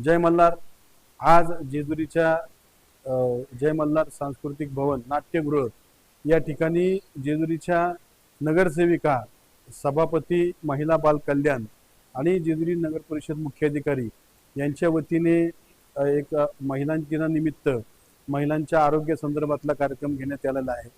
जय मल्हार। आज जेजुरीच्या जय मल्हार सांस्कृतिक भवन नाट्यगृह या ठिकाणी जेजुरीच्या नगरसेविका, सभापती, महिला बाल कल्याण आणि जेजुरी नगर परिषद मुख्याधिकारी यांच्या वतीने एक महिलांच्या दिनानिमित्त महिलांच्या आरोग्य संदर्भातला कार्यक्रम घेण्यात आलेला आहे।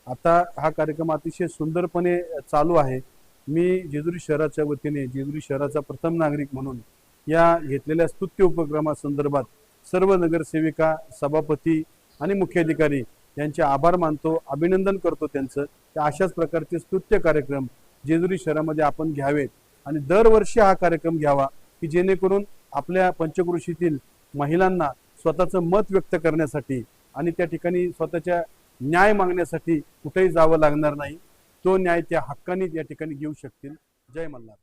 आता हा कार्यक्रम अतिशय सुंदरपणे चालू आहे। मी जेजुरी शहराच्या वतीने जेजुरी शहराचा प्रथम नागरिक म्हणून या घेतलेल्या स्तुत्य उपक्रमासंदर्भात सर्व नगरसेविका, सभापती आणि मुख्याधिकारी यांचे आभार मानतो, अभिनंदन करतो त्यांचं। अशाच प्रकारचे स्तुत्य कार्यक्रम जेजुरी शहरामध्ये आपण घ्यावेत आणि दरवर्षी हा कार्यक्रम घ्यावा की जेणेकरून आपल्या पंचक्रोशीतील महिलांना स्वतःचं मत व्यक्त करण्यासाठी आणि त्या ठिकाणी स्वतःच्या न्याय मागण्यासाठी कुठेही जावं लागणार नाही। तो न्याय त्या हक्काने या ठिकाणी घेऊ शकतील। जय मल्हार।